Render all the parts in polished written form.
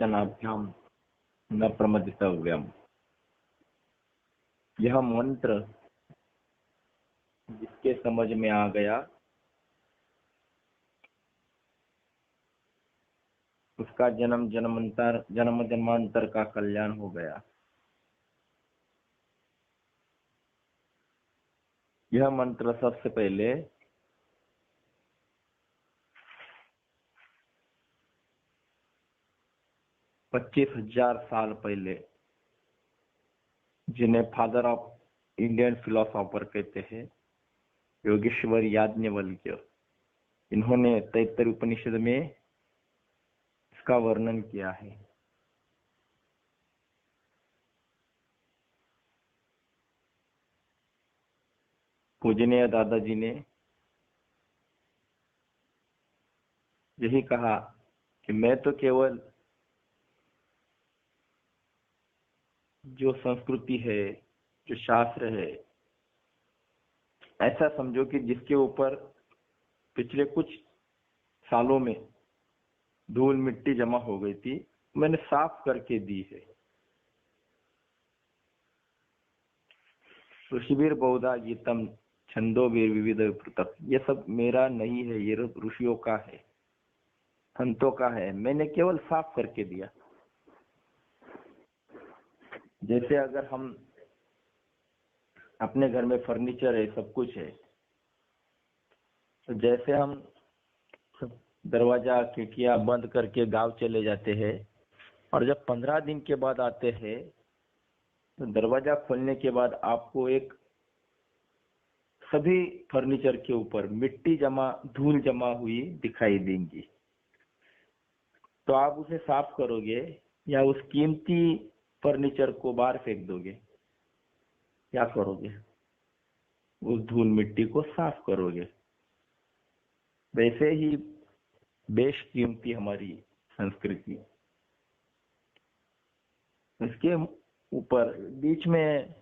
वचनाभ्याम न प्रमदितव्यम। यह मंत्र जिसके समझ में आ गया उसका जन्म जन्मांतर का कल्याण हो गया। यह मंत्र सबसे पहले पच्चीस 25,000 साल पहले, जिन्हें फादर ऑफ इंडियन फिलोसोफर कहते हैं, योगेश्वर याज्ञवल्क्य, इन्होंने तैत्तरीय उपनिषद में इसका वर्णन किया है। पूजनीय दादाजी ने यही कहा कि मैं तो केवल जो संस्कृति है, जो शास्त्र है, ऐसा समझो कि जिसके ऊपर पिछले कुछ सालों में धूल मिट्टी जमा हो गई थी, मैंने साफ करके दी है। ऋषिवीर बहुधा गीतम छंदोवीर विविध पृथक, ये सब मेरा नहीं है, ये ऋषियों का है, संतों का है, मैंने केवल साफ करके दिया। जैसे अगर हम अपने घर में फर्नीचर है, सब कुछ है, तो जैसे हम दरवाजा खिड़कियां बंद करके गांव चले जाते हैं और जब 15 दिन के बाद आते हैं तो दरवाजा खोलने के बाद आपको एक सभी फर्नीचर के ऊपर मिट्टी जमा, धूल जमा हुई दिखाई देंगी। तो आप उसे साफ करोगे या उस कीमती फर्नीचर को बाहर फेंक दोगे? क्या करोगे? उस धूल मिट्टी को साफ करोगे। वैसे ही बेशकीमती हमारी संस्कृति, इसके ऊपर बीच में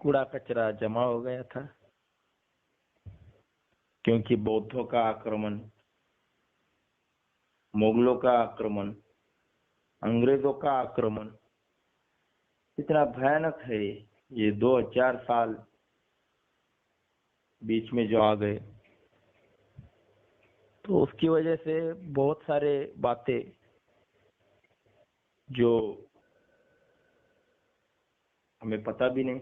कूड़ा कचरा जमा हो गया था, क्योंकि बौद्धों का आक्रमण, मुगलों का आक्रमण, अंग्रेजों का आक्रमण इतना भयानक है। ये 2000 साल बीच में जो आ गए, तो उसकी वजह से बहुत सारे बातें जो हमें पता भी नहीं,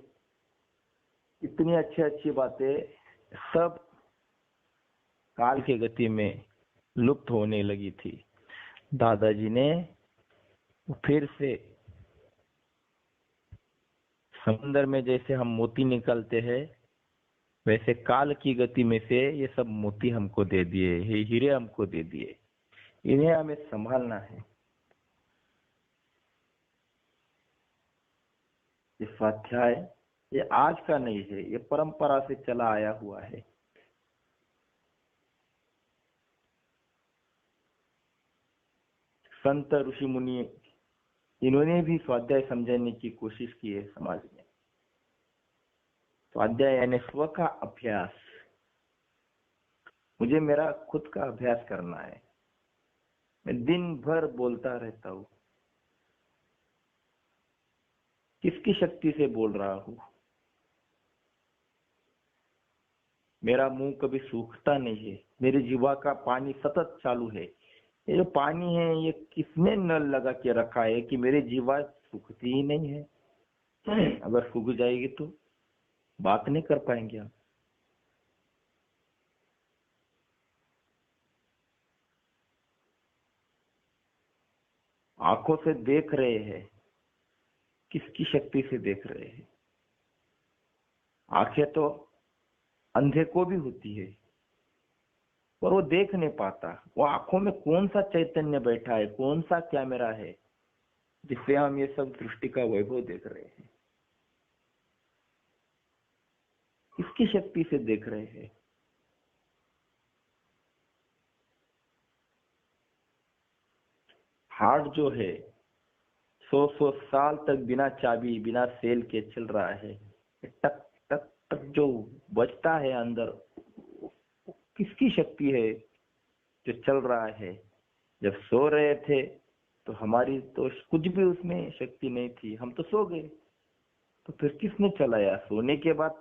इतनी अच्छी अच्छी बातें सब काल की गति में लुप्त होने लगी थी। दादाजी ने फिर से समुद्र में जैसे हम मोती निकलते हैं, वैसे काल की गति में से ये सब मोती हमको दे दिए, ये हीरे हमको दे दिए, इन्हें हमें संभालना है। ये स्वाध्याय ये आज का नहीं है, ये परंपरा से चला आया हुआ है। संत ऋषि मुनि इन्होंने भी स्वाध्याय समझाने की कोशिश की है समाज में। स्वाध्याय यानी स्व का अभ्यास। मुझे मेरा खुद का अभ्यास करना है। मैं दिन भर बोलता रहता हूँ, किसकी शक्ति से बोल रहा हूँ? मेरा मुंह कभी सूखता नहीं है, मेरी जीवा का पानी सतत चालू है। ये जो पानी है ये किसने नल लगा के रखा है कि मेरी जीवा सूखती ही नहीं है? अगर सूख जाएगी तो बात नहीं कर पाएंगे आप। आंखों से देख रहे हैं, किसकी शक्ति से देख रहे हैं? आंखें तो अंधे को भी होती है, पर वो देख नहीं पाता। वो आंखों में कौन सा चैतन्य बैठा है, कौन सा कैमरा है जिससे हम ये सब सृष्टि का वैभव देख रहे हैं? किसकी शक्ति से देख रहे हैं? हार्ट जो है 100 साल तक बिना चाबी, बिना सेल के चल रहा है, टक टक टक जो बजता है अंदर, किसकी शक्ति है जो चल रहा है? जब सो रहे थे तो हमारी तो कुछ भी उसमें शक्ति नहीं थी, हम तो सो गए। तो फिर किसने चलाया? सोने के बाद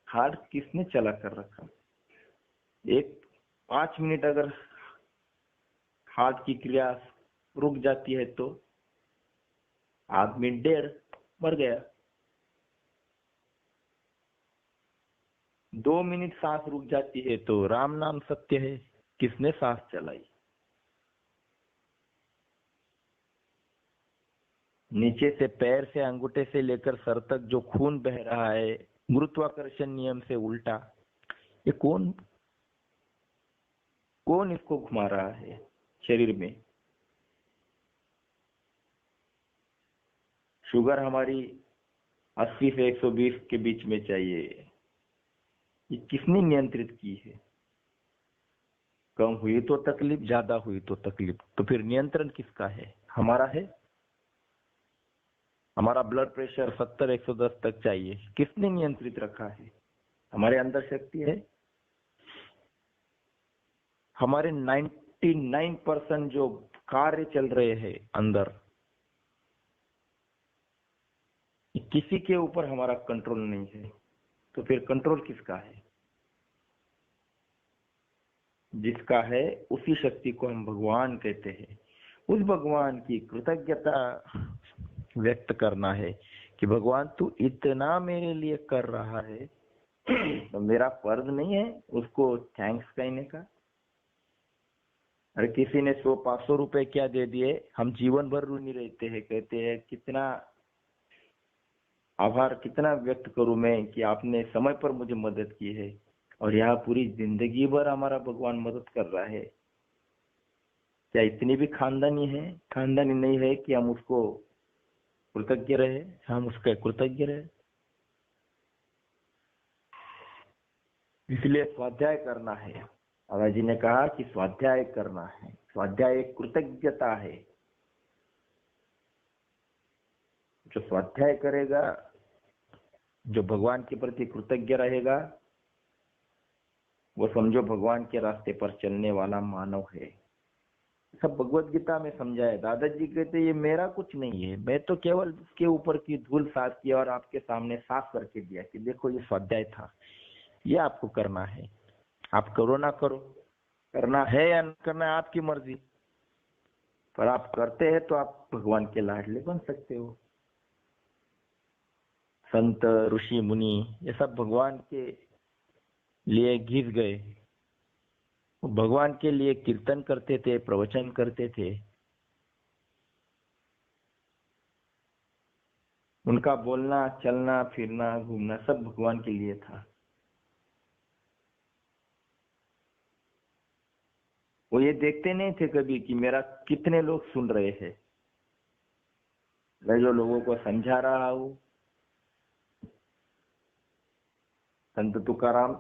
हार्ट किसने चला कर रखा? एक 5 मिनट अगर हार्ट की क्रिया रुक जाती है तो आदमी डेढ़ मर गया। 2 मिनट सांस रुक जाती है तो राम नाम सत्य है, किसने सांस चलाई? नीचे से पैर से अंगूठे से लेकर सर तक जो खून बह रहा है गुरुत्वाकर्षण नियम से उल्टा, ये कौन कौन इसको घुमा रहा है शरीर में? शुगर हमारी 80 से 120 के बीच में चाहिए, ये किसने नियंत्रित की है? कम हुई तो तकलीफ, ज्यादा हुई तो तकलीफ, तो फिर नियंत्रण किसका है? हमारा है। हमारा ब्लड प्रेशर 70-110 तक चाहिए, किसने नियंत्रित रखा है? हमारे अंदर शक्ति है। हमारे 99% जो कार्य चल रहे हैं अंदर, किसी के ऊपर हमारा कंट्रोल नहीं है, तो फिर कंट्रोल किसका है? जिसका है उसी शक्ति को हम भगवान कहते हैं। उस भगवान की कृतज्ञता व्यक्त करना है कि भगवान तू इतना मेरे लिए कर रहा है, तो मेरा फर्ज नहीं है उसको थैंक्स कहने का। अरे किसी ने 100-500 रुपए क्या दे दिए, हम जीवन भर ऋणी रहते हैं, कहते हैं कितना आभार कितना व्यक्त करूं मैं कि आपने समय पर मुझे मदद की है। और यहाँ पूरी जिंदगी भर हमारा भगवान मदद कर रहा है। क्या इतनी भी खानदानी है? खानदानी नहीं है कि हम उसको कृतज्ञ रहे, हम उसके कृतज्ञ रहे। इसलिए स्वाध्याय करना है। बाबा जी ने कहा कि स्वाध्याय करना है। स्वाध्याय एक कृतज्ञता है। जो स्वाध्याय करेगा, जो भगवान के प्रति कृतज्ञ रहेगा, वो समझो भगवान के रास्ते पर चलने वाला मानव है। सब भगवत गीता में समझाया। दादाजी कहते ये मेरा कुछ नहीं है, मैं तो केवल उसके ऊपर की धूल साफ किया और आपके सामने साफ करके दिया कि देखो ये स्वाध्याय था, ये आपको करना है। आप करो ना करो, करना है या न करना है आपकी मर्जी, पर आप करते हैं तो आप भगवान के लाडले बन सकते हो। संत ऋषि मुनि ये सब भगवान के लिए घिस गए, भगवान के लिए कीर्तन करते थे, प्रवचन करते थे। उनका बोलना, चलना, फिरना, घूमना सब भगवान के लिए था। वो ये देखते नहीं थे कभी कि मेरा कितने लोग सुन रहे हैं। मैं जो लोगों को समझा रहा हूँ, संत तुकाराम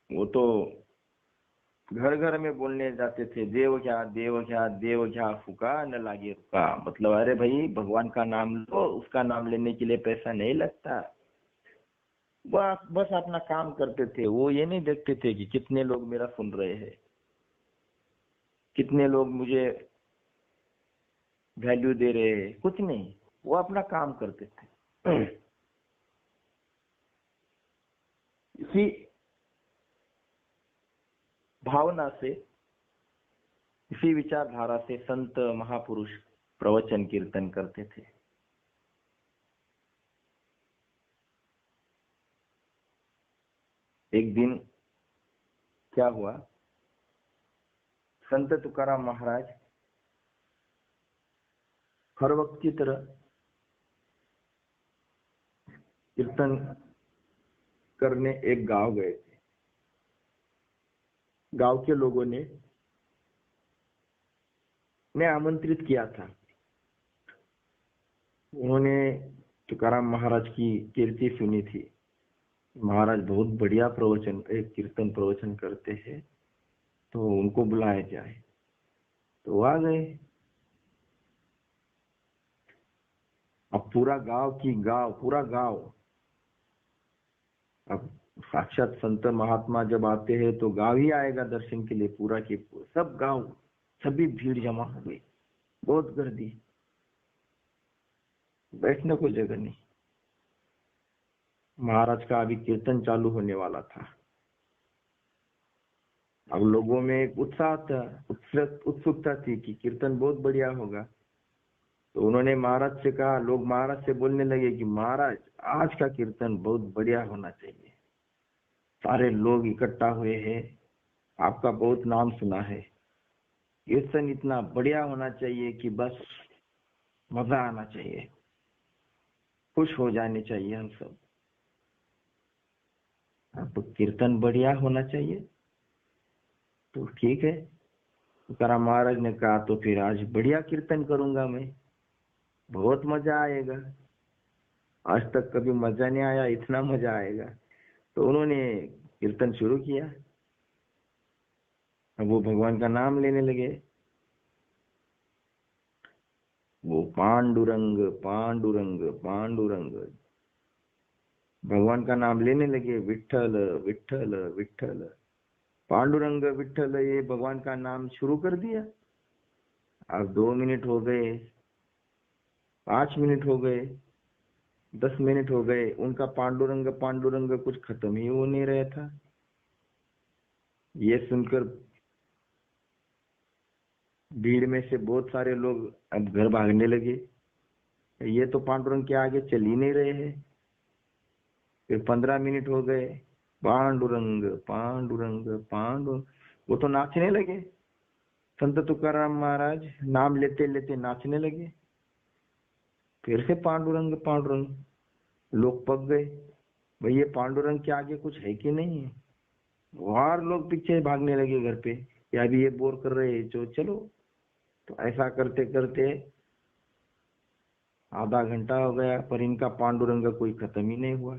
वो तो घर घर में बोलने जाते थे, देव क्या देव क्या देव क्या फूका न लागे रुका। मतलब अरे भाई भगवान का नाम लो, उसका नाम लेने के लिए पैसा नहीं लगता। बस अपना काम करते थे। वो ये नहीं देखते थे कि कितने लोग मेरा सुन रहे हैं, कितने लोग मुझे वैल्यू दे रहे हैं, कुछ नहीं। वो अपना काम करते थे। इसी भावना से, इसी विचारधारा से संत महापुरुष प्रवचन कीर्तन करते थे। एक दिन क्या हुआ, संत तुकाराम महाराज हर वक्त की तरह कीर्तन करने एक गांव गए थे। गांव के लोगों ने आमंत्रित किया था। उन्होंने तुकाराम महाराज की कीर्ति सुनी थी। महाराज बहुत बढ़िया प्रवचन, एक कीर्तन प्रवचन करते हैं, तो उनको बुलाया जाए। तो आ गए। अब पूरा गांव, अब साक्षात संत महात्मा जब आते हैं तो गांव ही आएगा दर्शन के लिए, पूरा की सब गांव सभी भीड़ जमा हो गई, बहुत गर्दी, बैठने को जगह नहीं। महाराज का अभी कीर्तन चालू होने वाला था। अब लोगों में एक उत्साह था, उत्सुकता थी कि कीर्तन बहुत बढ़िया होगा। तो उन्होंने महाराज से कहा, लोग महाराज से बोलने लगे कि महाराज आज का कीर्तन बहुत बढ़िया होना चाहिए, सारे लोग इकट्ठा हुए हैं, आपका बहुत नाम सुना है, कीर्तन इतना बढ़िया होना चाहिए कि बस मजा आना चाहिए, खुश हो जाने चाहिए हम सब। अब तो कीर्तन बढ़िया होना चाहिए, तो ठीक है। तुकाराम महाराज ने कहा तो फिर आज बढ़िया कीर्तन करूंगा मैं, बहुत मजा आएगा, आज तक कभी मजा नहीं आया, इतना मजा आएगा। तो उन्होंने कीर्तन शुरू किया। अब वो भगवान का नाम लेने लगे, वो पांडुरंग पांडुरंग पांडुरंग, भगवान का नाम लेने लगे, विठ्ठल विठ्ठल विठ्ठल, पांडुरंग विठ्ठल, ये भगवान का नाम शुरू कर दिया। अब 2 मिनट हो गए, 5 मिनट हो गए, 10 मिनट हो गए, उनका पांडुरंग पांडुरंग कुछ खत्म ही हो नहीं रहा था। ये सुनकर भीड़ में से बहुत सारे लोग अब घर भागने लगे, ये तो पांडुरंग के आगे चल ही नहीं रहे हैं। फिर 15 मिनट हो गए, पांडुरंग पांडुरंग पांडुरंग, वो तो नाचने लगे। संत तुकाराम महाराज नाम लेते लेते नाचने लगे। फिर से पांडुरंग पांडुरंग, लोग पक गए, भाई ये पांडुरंग के आगे कुछ है कि नहीं है। और लोग पीछे भागने लगे घर पे, या अभी ये बोर कर रहे हैं जो चलो। तो ऐसा करते करते आधा घंटा हो गया, पर इनका पांडुरंग कोई खत्म ही नहीं हुआ।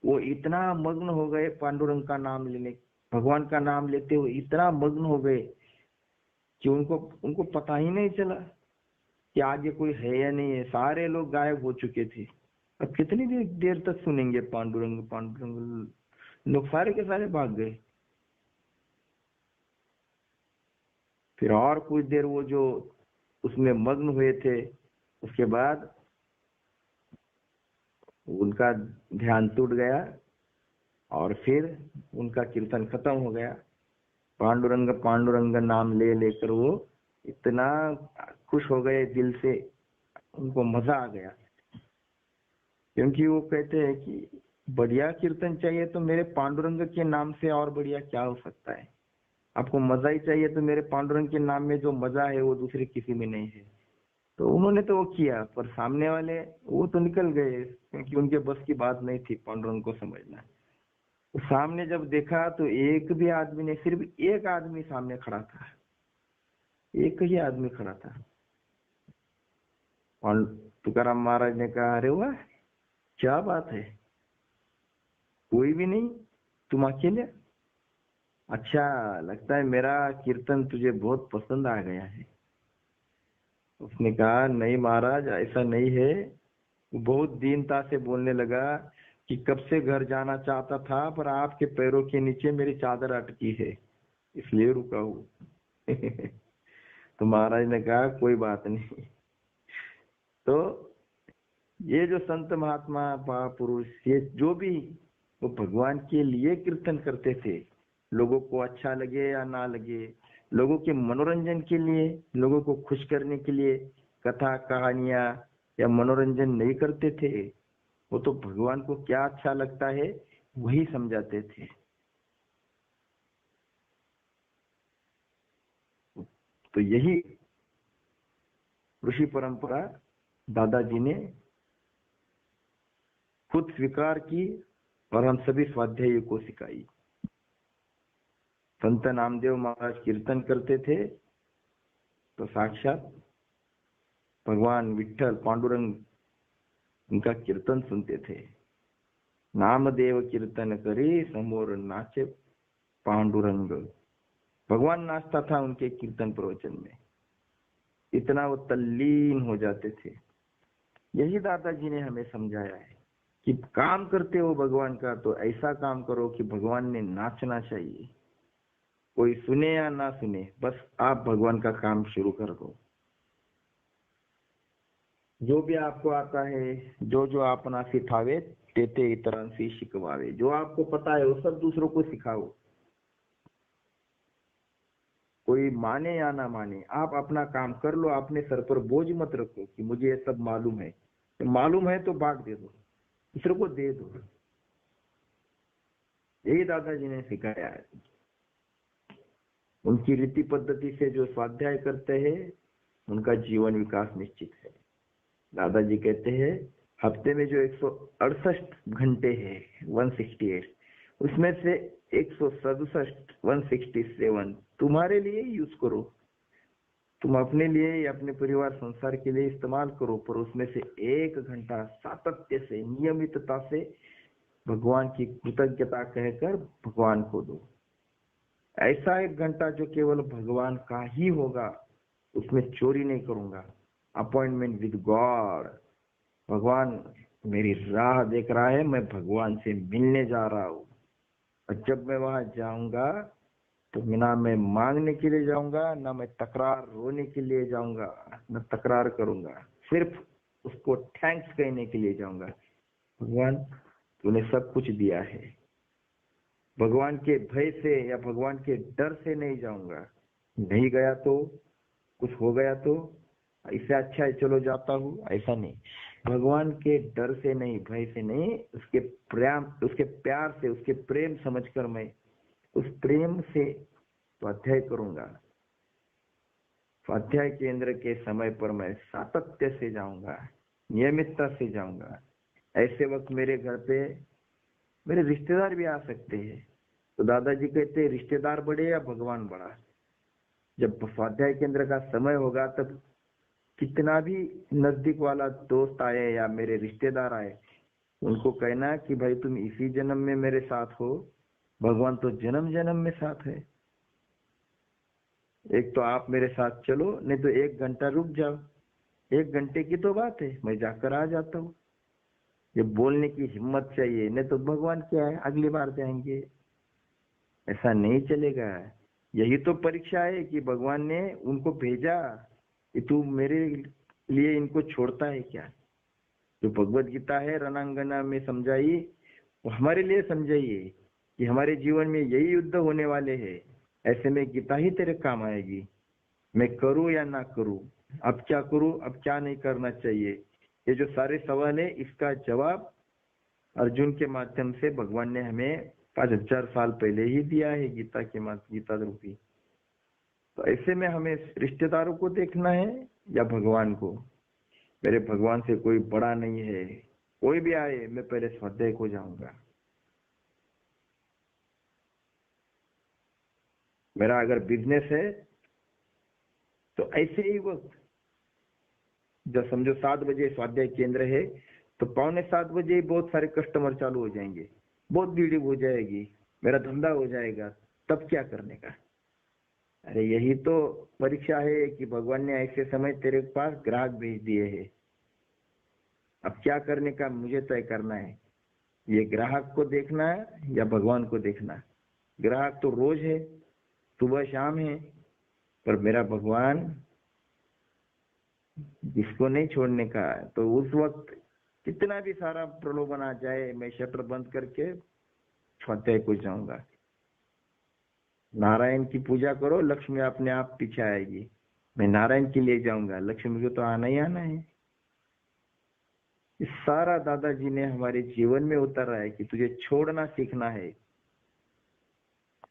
वो इतना मग्न हो गए पांडुरंग का नाम लेने, भगवान का नाम लेते हुए इतना मग्न हो गए कि उनको पता ही नहीं चला कि आगे कोई है या नहीं है। सारे लोग गायब हो चुके थे। अब कितनी देर तक सुनेंगे पांडुरंग पांडुरंग, लोग सारे के सारे भाग गए। फिर और कुछ देर वो जो उसमें मग्न हुए थे, उसके बाद उनका ध्यान टूट गया और फिर उनका कीर्तन खत्म हो गया। पांडुरंग पांडुरंग नाम ले लेकर वो इतना खुश हो गए दिल से, उनको मजा आ गया। क्योंकि वो कहते हैं कि बढ़िया कीर्तन चाहिए तो मेरे पांडुरंग के नाम से और बढ़िया क्या हो सकता है। आपको मजा ही चाहिए तो मेरे पांडुरंग के नाम में जो मजा है वो दूसरे किसी में नहीं है। तो उन्होंने तो वो किया, पर सामने वाले वो तो निकल गए, क्योंकि उनके बस की बात नहीं थी पांडुरंग को समझना। तो सामने जब देखा तो एक भी आदमी नहीं, सिर्फ एक आदमी सामने खड़ा था, एक ही आदमी खड़ा था। और तुकाराम महाराज ने कहा, अरे वाह क्या बात है, कोई भी नहीं, तुम अकेले। अच्छा, लगता है मेरा कीर्तन तुझे बहुत पसंद आ गया है। उसने कहा, नहीं महाराज ऐसा नहीं है। वो बहुत दीनता से बोलने लगा कि कब से घर जाना चाहता था, पर आपके पैरों के नीचे मेरी चादर अटकी है, इसलिए रुका हूँ। तो महाराज ने कहा, कोई बात नहीं। तो ये जो संत महात्मा महापुरुष, ये जो भी वो भगवान के लिए कीर्तन करते थे, लोगों को अच्छा लगे या ना लगे, लोगों के मनोरंजन के लिए, लोगों को खुश करने के लिए कथा कहानियां या मनोरंजन नहीं करते थे। वो तो भगवान को क्या अच्छा लगता है वही समझाते थे। तो यही ऋषि परंपरा दादाजी ने खुद स्वीकार की और हम सभी स्वाध्याय को सिखाई। संत नामदेव महाराज कीर्तन करते थे तो साक्षात भगवान विठ्ठल पांडुरंग उनका कीर्तन सुनते थे। नामदेव कीर्तन करे समोर नाचे पांडुरंग, भगवान नाचता था उनके कीर्तन प्रवचन में, इतना वो तल्लीन हो जाते थे। यही दादाजी ने हमें समझाया है कि काम करते हो भगवान का तो ऐसा काम करो कि भगवान ने नाचना चाहिए। कोई सुने या ना सुने, बस आप भगवान का काम शुरू कर दो। जो भी आपको आता है, जो जो अपना सिखावे तेते इतरांसी शिकवावे, जो आपको पता है वो सब दूसरों को सिखाओ। कोई माने या ना माने, आप अपना काम कर लो, अपने सर पर बोझ मत रखो कि मुझे ये सब मालूम है। तो मालूम है तो बांट दे दो, दूसरों को दे दो। यही दादाजी ने सिखाया है। उनकी रीति पद्धति से जो स्वाध्याय करते हैं उनका जीवन विकास निश्चित है। दादाजी कहते हैं हफ्ते में जो 168 घंटे है 168, उसमें से 167 तुम्हारे लिए यूज करो। तुम अपने लिए या अपने परिवार संसार के लिए इस्तेमाल करो, पर उसमें से 1 घंटा सातत्य से, नियमितता से भगवान की कृतज्ञता कहकर भगवान को दो। ऐसा 1 घंटा जो केवल भगवान का ही होगा, उसमें चोरी नहीं करूंगा। अपॉइंटमेंट विद गॉड, भगवान मेरी राह देख रहा है, मैं भगवान से मिलने जा रहा हूँ। और जब मैं वहां जाऊंगा तो ना मैं मांगने के लिए जाऊंगा, ना मैं तकरार रोने के लिए जाऊंगा, ना तकरार करूंगा, सिर्फ उसको थैंक्स कहने के लिए जाऊंगा। भगवान तूने सब कुछ दिया है। भगवान के भय से या भगवान के डर से नहीं जाऊंगा। नहीं गया तो कुछ हो गया तो इससे अच्छा है चलो जाता हूँ, ऐसा नहीं। भगवान के डर से नहीं, भय से नहीं, उसके प्यार से, उसके प्रेम समझकर मैं उस प्रेम से स्वाध्याय करूंगा। स्वाध्याय केंद्र के समय पर मैं सातत्य से जाऊंगा, नियमितता से जाऊंगा। ऐसे वक्त मेरे घर पे मेरे रिश्तेदार भी आ सकते हैं। तो दादाजी कहते हैं रिश्तेदार बड़े या भगवान बड़ा। जब स्वाध्याय केंद्र का समय होगा तब कितना भी नजदीक वाला दोस्त आए या मेरे रिश्तेदार आए, उनको कहना कि भाई तुम इसी जन्म में मेरे साथ हो, भगवान तो जन्म जन्म में साथ है। एक तो आप मेरे साथ चलो, नहीं तो 1 घंटा रुक जाओ। 1 घंटे की तो बात है, मैं जाकर आ जाता हूँ। ये बोलने की हिम्मत चाहिए, नहीं तो भगवान क्या है अगली बार जाएंगे, ऐसा नहीं चलेगा। यही तो परीक्षा है कि भगवान ने उनको भेजा कि तू मेरे लिए इनको छोड़ता है क्या। जो भगवत गीता है रणांगना में समझाई, वो हमारे लिए समझाइए कि हमारे जीवन में यही युद्ध होने वाले हैं। ऐसे में गीता ही तेरे काम आएगी। मैं करूं या ना करूं, अब क्या करूं, अब क्या नहीं करना चाहिए, ये जो सारे सवाल है इसका जवाब अर्जुन के माध्यम से भगवान ने हमें 5000 साल पहले ही दिया है गीता के गीता रूपी। तो ऐसे में हमें रिश्तेदारों को देखना है या भगवान को। मेरे भगवान से कोई बड़ा नहीं है, कोई भी आए मैं पहले स्वाध्याय को जाऊंगा। मेरा अगर बिजनेस है तो ऐसे ही वक्त जब समझो 7 बजे स्वाध्याय केंद्र है तो 6:45 बजे ही बहुत सारे कस्टमर चालू हो जाएंगे, बहुत भीड़ हो जाएगी, मेरा धंधा हो जाएगा। तब क्या करने का। अरे यही तो परीक्षा है कि भगवान ने ऐसे समय तेरे पास ग्राहक भेज दिए हैं। अब क्या करने का मुझे तय करना है, ये ग्राहक को देखना है या भगवान को देखना। ग्राहक तो रोज है, सुबह शाम है, पर मेरा भगवान जिसको नहीं छोड़ने का है, तो उस वक्त कितना भी सारा प्रलोभन आ जाए, मैं शटर बंद करके स्वाध्याय को जाऊंगा। नारायण की पूजा करो, लक्ष्मी अपने आप पीछे आएगी। मैं नारायण के लिए जाऊंगा, लक्ष्मी को तो आना ही आना है। इस सारा दादाजी ने हमारे जीवन में उतारा है कि तुझे छोड़ना सीखना है।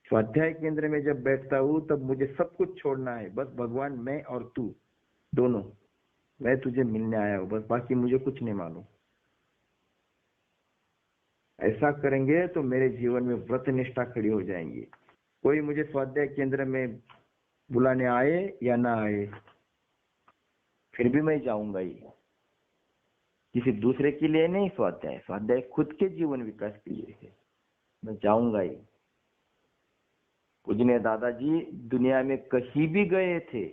स्वाध्याय केंद्र में जब बैठता हूँ तब मुझे सब कुछ छोड़ना है, बस भगवान मैं और तू दोनों, मैं तुझे मिलने आया हूँ बस, बाकी मुझे कुछ नहीं मालूम। ऐसा करेंगे तो मेरे जीवन में व्रत निष्ठा खड़ी हो जाएंगी। कोई मुझे स्वाध्याय केंद्र में बुलाने आए या ना आए, फिर भी मैं जाऊंगा ही। किसी दूसरे के लिए नहीं, स्वाध्याय स्वाध्याय खुद के जीवन विकास के लिए है, मैं जाऊंगा ही। पूजनीय दादाजी दुनिया में कहीं भी गए थे,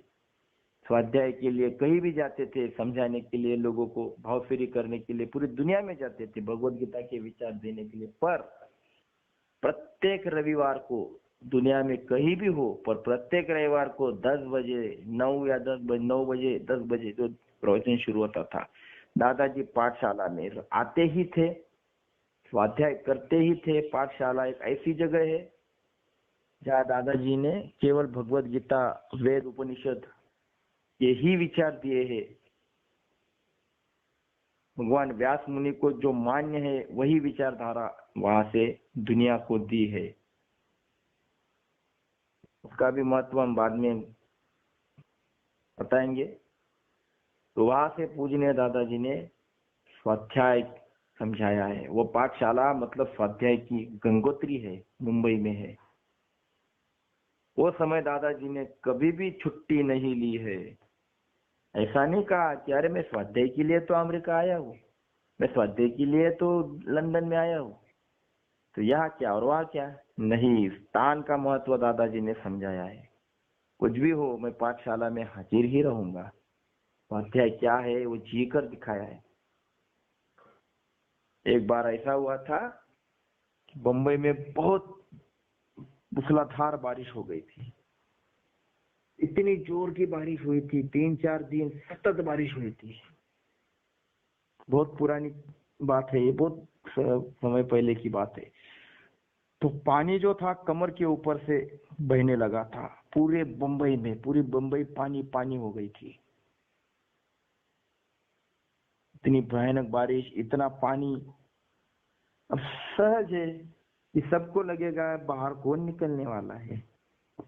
स्वाध्याय के लिए कहीं भी जाते थे, समझाने के लिए, लोगों को भाव फेरी करने के लिए पूरी दुनिया में जाते थे, भगवत गीता के विचार देने के लिए। पर प्रत्येक रविवार को दुनिया में कहीं भी हो, पर प्रत्येक रविवार को 10 बजे 9 या 10 बजे 9 बजे 10 बजे जो प्रवचन शुरू होता था, दादाजी पाठशाला में आते ही थे, स्वाध्याय करते ही थे। पाठशाला एक ऐसी जगह है जहाँ दादाजी ने केवल भगवत गीता, वेद, उपनिषद ये ही विचार दिए हैं। भगवान व्यास मुनि को जो मान्य है वही विचारधारा वहां से दुनिया को दी है। उसका भी महत्व हम बाद में बताएंगे। तो वहां से पूजनीय दादाजी ने स्वाध्याय समझाया है। वो पाठशाला मतलब स्वाध्याय की गंगोत्री है, मुंबई में है। वो समय दादाजी ने कभी भी छुट्टी नहीं ली है। ऐसा नहीं कहा कि अरे मैं स्वाध्याय के लिए तो अमेरिका आया हूँ, मैं स्वाध्याय के लिए तो लंदन में आया हूँ, तो यहाँ क्या और वहाँ क्या। नहीं, स्थान का महत्व दादाजी ने समझाया है। कुछ भी हो, मैं पाठशाला में हाजिर ही रहूंगा। स्वाध्याय क्या है वो जी कर दिखाया है। एक बार ऐसा हुआ था कि बम्बई में बहुत मूसलाधार बारिश हो गई थी। इतनी जोर की बारिश हुई थी, 3-4 दिन सतत बारिश हुई थी। बहुत पुरानी बात है ये, बहुत समय पहले की बात है। तो पानी जो था कमर के ऊपर से बहने लगा था। पूरे बम्बई में, पूरी बम्बई पानी पानी हो गई थी। इतनी भयानक बारिश, इतना पानी। अब सहज है कि सबको लगेगा बाहर कौन निकलने वाला है,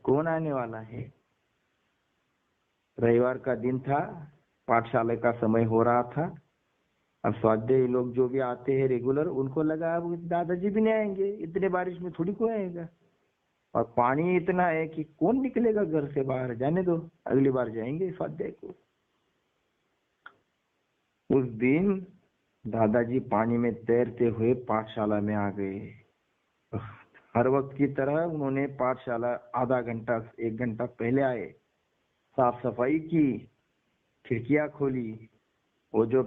कौन आने वाला है। रविवार का दिन था, पाठशाला का समय हो रहा था। अब स्वाध्यायी लोग जो भी आते हैं रेगुलर, उनको लगा अब दादाजी भी नहीं आएंगे, इतने बारिश में थोड़ी कोई आएगा, और पानी इतना है कि कौन निकलेगा घर से बाहर, जाने दो अगली बार जाएंगे स्वाध्याय को। उस दिन दादाजी पानी में तैरते हुए पाठशाला में आ गए। हर वक्त की तरह उन्होंने पाठशाला आधा घंटा 1 घंटा पहले आए, साफ सफाई की, खिड़कियां खोली, वो जो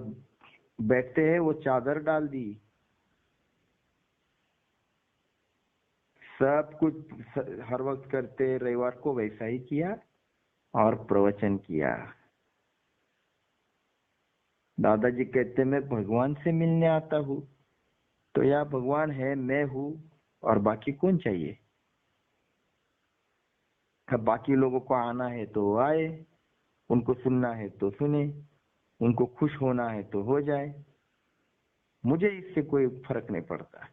बैठते हैं वो चादर डाल दी, सब कुछ हर वक्त करते रविवार को वैसा ही किया और प्रवचन किया। दादाजी कहते मैं भगवान से मिलने आता हूँ, तो या भगवान है, मैं हूँ, और बाकी कौन चाहिए। अब बाकी लोगों को आना है तो आए, उनको सुनना है तो सुने, उनको खुश होना है तो हो जाए, मुझे इससे कोई फर्क नहीं पड़ता।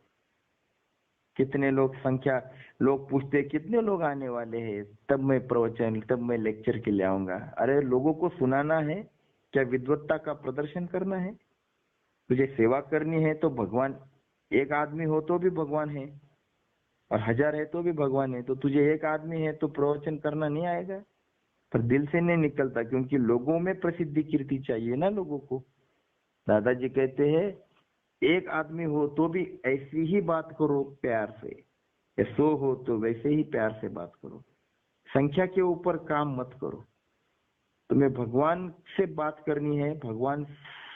कितने लोग संख्या, लोग पूछते कितने लोग आने वाले हैं, तब मैं प्रवचन, तब मैं लेक्चर के लिए आऊंगा। अरे लोगों को सुनाना है, क्या विद्वत्ता का प्रदर्शन करना है? तुझे सेवा करनी है तो भगवान, एक आदमी हो तो भी भगवान है, और 1000 है तो भी भगवान है। तो तुझे एक आदमी है तो प्रवचन करना नहीं आएगा, पर दिल से नहीं निकलता, क्योंकि लोगों में प्रसिद्धि कीर्ति चाहिए ना लोगों को। दादाजी कहते हैं एक आदमी हो तो भी ऐसी ही बात करो प्यार से, या 100 हो तो वैसे ही प्यार से बात करो, संख्या के ऊपर काम मत करो। तुम्हें भगवान से बात करनी है, भगवान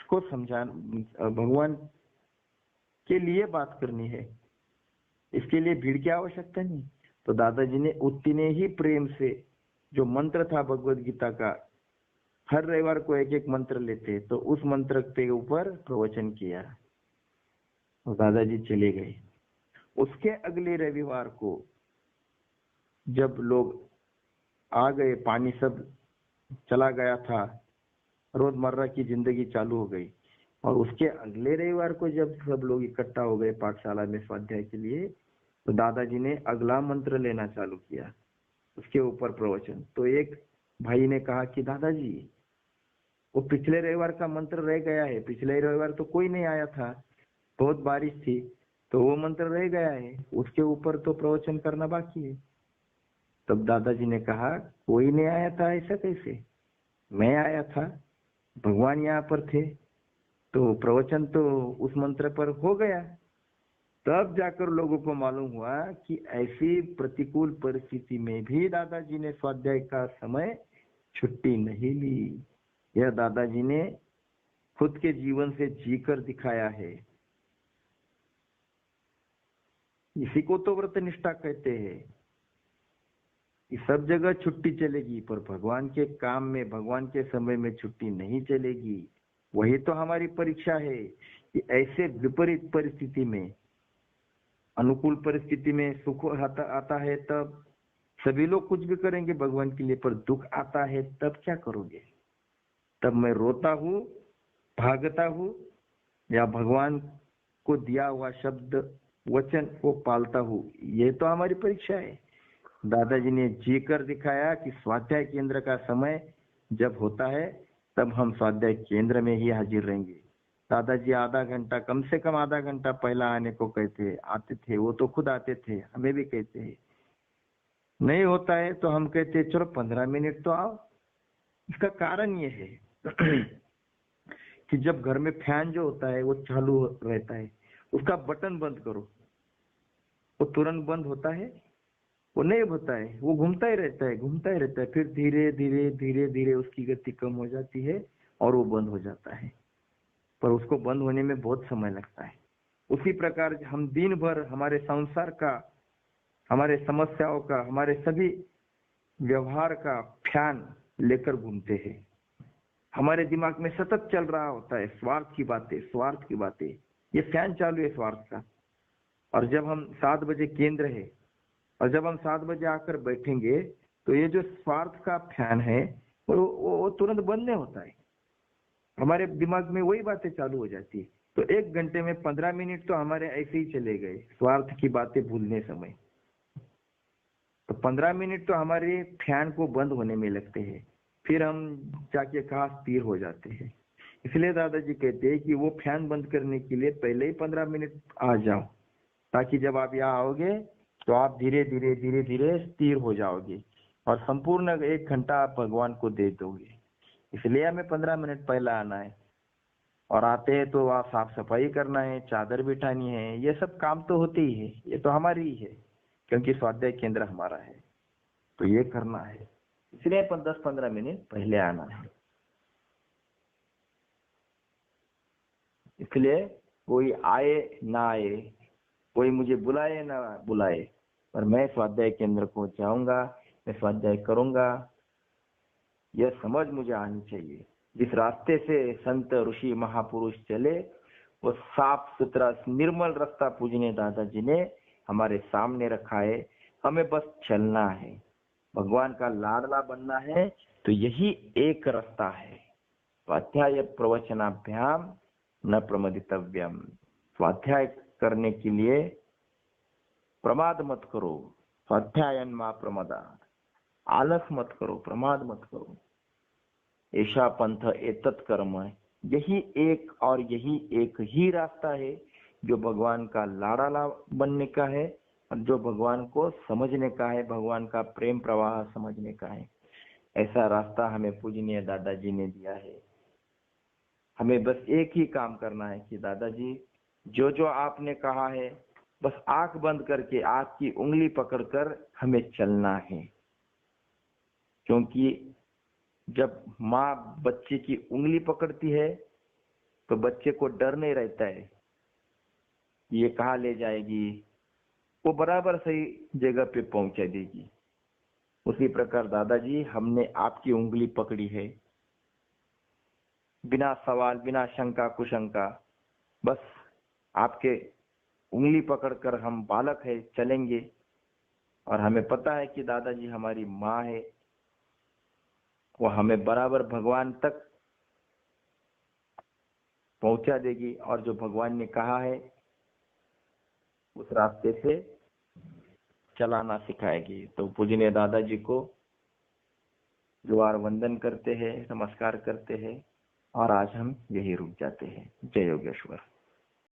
को समझाना, भगवान के लिए बात करनी है, इसके लिए भीड़ की आवश्यकता नहीं। तो दादाजी ने उतने ही प्रेम से, जो मंत्र था भगवत गीता का, हर रविवार को एक एक मंत्र लेते, तो उस मंत्र के ऊपर प्रवचन किया, और दादाजी चले गए। उसके अगले रविवार को जब लोग आ गए, पानी सब चला गया था, रोजमर्रा की जिंदगी चालू हो गई, और उसके अगले रविवार को जब सब लोग इकट्ठा हो गए पाठशाला में स्वाध्याय के लिए, तो दादाजी ने अगला मंत्र लेना चालू किया, उसके ऊपर प्रवचन। तो एक भाई ने कहा कि दादाजी वो पिछले रविवार का मंत्र रह गया है, पिछले रविवार तो कोई नहीं आया था, बहुत बारिश थी, तो वो मंत्र रह गया है, उसके ऊपर तो प्रवचन करना बाकी है। तब दादाजी ने कहा कोई नहीं आया था ऐसा कैसे, मैं आया था, भगवान यहाँ पर थे, तो प्रवचन तो उस मंत्र पर हो गया। तब जाकर लोगों को मालूम हुआ कि ऐसी प्रतिकूल परिस्थिति में भी दादाजी ने स्वाध्याय का समय छुट्टी नहीं ली। यह दादाजी ने खुद के जीवन से जीकर दिखाया है। इसी को तो व्रत निष्ठा कहते हैं। कि सब जगह छुट्टी चलेगी, पर भगवान के काम में, भगवान के समय में छुट्टी नहीं चलेगी। वही तो हमारी परीक्षा है कि ऐसे विपरीत परिस्थिति में, अनुकूल परिस्थिति में सुख आता है तब सभी लोग कुछ भी करेंगे भगवान के लिए, पर दुख आता है तब क्या करोगे? तब मैं रोता हूँ, भागता हूँ, या भगवान को दिया हुआ शब्द वचन को पालता हूँ? ये तो हमारी परीक्षा है। दादाजी ने जी कर दिखाया कि स्वाध्याय केंद्र का समय जब होता है तब हम स्वाध्याय केंद्र में ही हाजिर रहेंगे। दादाजी आधा घंटा, कम से कम आधा घंटा पहला आने को कहते, आते थे, वो तो खुद आते थे, हमें भी कहते हैं। नहीं होता है तो हम कहते चलो 15 मिनट तो आओ। इसका कारण ये है कि जब घर में फैन जो होता है वो चालू रहता है, उसका बटन बंद करो, वो तुरंत बंद होता है? वो नहीं होता है, वो घूमता ही रहता है, घूमता ही रहता है, फिर धीरे धीरे धीरे धीरे उसकी गति कम हो जाती है और वो बंद हो जाता है, पर उसको बंद होने में बहुत समय लगता है। उसी प्रकार हम दिन भर हमारे संसार का, हमारे समस्याओं का, हमारे सभी व्यवहार का फैन लेकर घूमते हैं। हमारे दिमाग में सतत चल रहा होता है स्वार्थ की बातें, स्वार्थ की बातें। ये फैन चालू है स्वार्थ का। और जब हम 7 बजे केंद्र है और जब हम 7 बजे आकर बैठेंगे तो ये जो स्वार्थ का फैन है वो तुरंत बंद नहीं होता है। हमारे दिमाग में वही बातें चालू हो जाती है। तो 1 घंटे में 15 मिनट तो हमारे ऐसे ही चले गए स्वार्थ की बातें भूलने समय। तो 15 मिनट तो हमारे फैन को बंद होने में लगते हैं, फिर हम जाके कहाँ स्थिर हो जाते हैं। इसलिए दादाजी कहते हैं कि वो फैन बंद करने के लिए पहले ही 15 मिनट आ जाओ, ताकि जब आप यहाँ आओगे तो आप धीरे धीरे धीरे धीरे स्थिर हो जाओगे और संपूर्ण 1 घंटा आप भगवान को दे दोगे। इसलिए हमें 15 मिनट पहले आना है। और आते हैं तो आप साफ सफाई करना है, चादर बिठानी है, ये सब काम तो होते ही है, ये तो हमारी ही है, क्योंकि स्वाध्याय केंद्र हमारा है, तो ये करना है। इसलिए 10-15 मिनट पहले आना है। इसलिए कोई आए ना आए, कोई मुझे बुलाए ना बुलाए, पर मैं स्वाध्याय केंद्र को जाऊंगा, मैं स्वाध्याय करूंगा, यह समझ मुझे आनी चाहिए। जिस रास्ते से संत ऋषि महापुरुष चले वो साफ सुथरा निर्मल रास्ता पूजने दादाजी ने हमारे सामने रखा है। हमें बस चलना है, भगवान का लाडला बनना है, तो यही एक रास्ता है। स्वाध्याय प्रवचनाभ्याम न प्रमदितव्यम। स्वाध्याय करने के लिए प्रमाद मत करो, स्वाध्यायन मा प्रमदा, आलस मत करो, प्रमाद मत करो। ऐसा पंथ एतत् कर्म है। यही एक और यही एक ही रास्ता है जो भगवान का लाड़ाला बनने का है और जो भगवान को समझने का है, भगवान का प्रेम प्रवाह समझने का है। ऐसा रास्ता हमें पूजनीय दादाजी ने दिया है। हमें बस एक ही काम करना है कि दादाजी जो जो आपने कहा है बस आंख बंद करके आपकी उंगली पकड़कर हमें चलना है। क्योंकि जब माँ बच्चे की उंगली पकड़ती है तो बच्चे को डर नहीं रहता है ये कहाँ ले जाएगी, वो बराबर सही जगह पे पहुंचा देगी। उसी प्रकार दादाजी हमने आपकी उंगली पकड़ी है, बिना सवाल, बिना शंका कुशंका, बस आपके उंगली पकड़कर हम बालक है चलेंगे। और हमें पता है कि दादाजी हमारी माँ है, वो हमें बराबर भगवान तक पहुंचा देगी और जो भगवान ने कहा है उस रास्ते से चलाना सिखाएगी। तो पूजनीय दादाजी को जोहार वंदन करते हैं, नमस्कार करते हैं और आज हम यही रुक जाते हैं। जय योगेश्वर।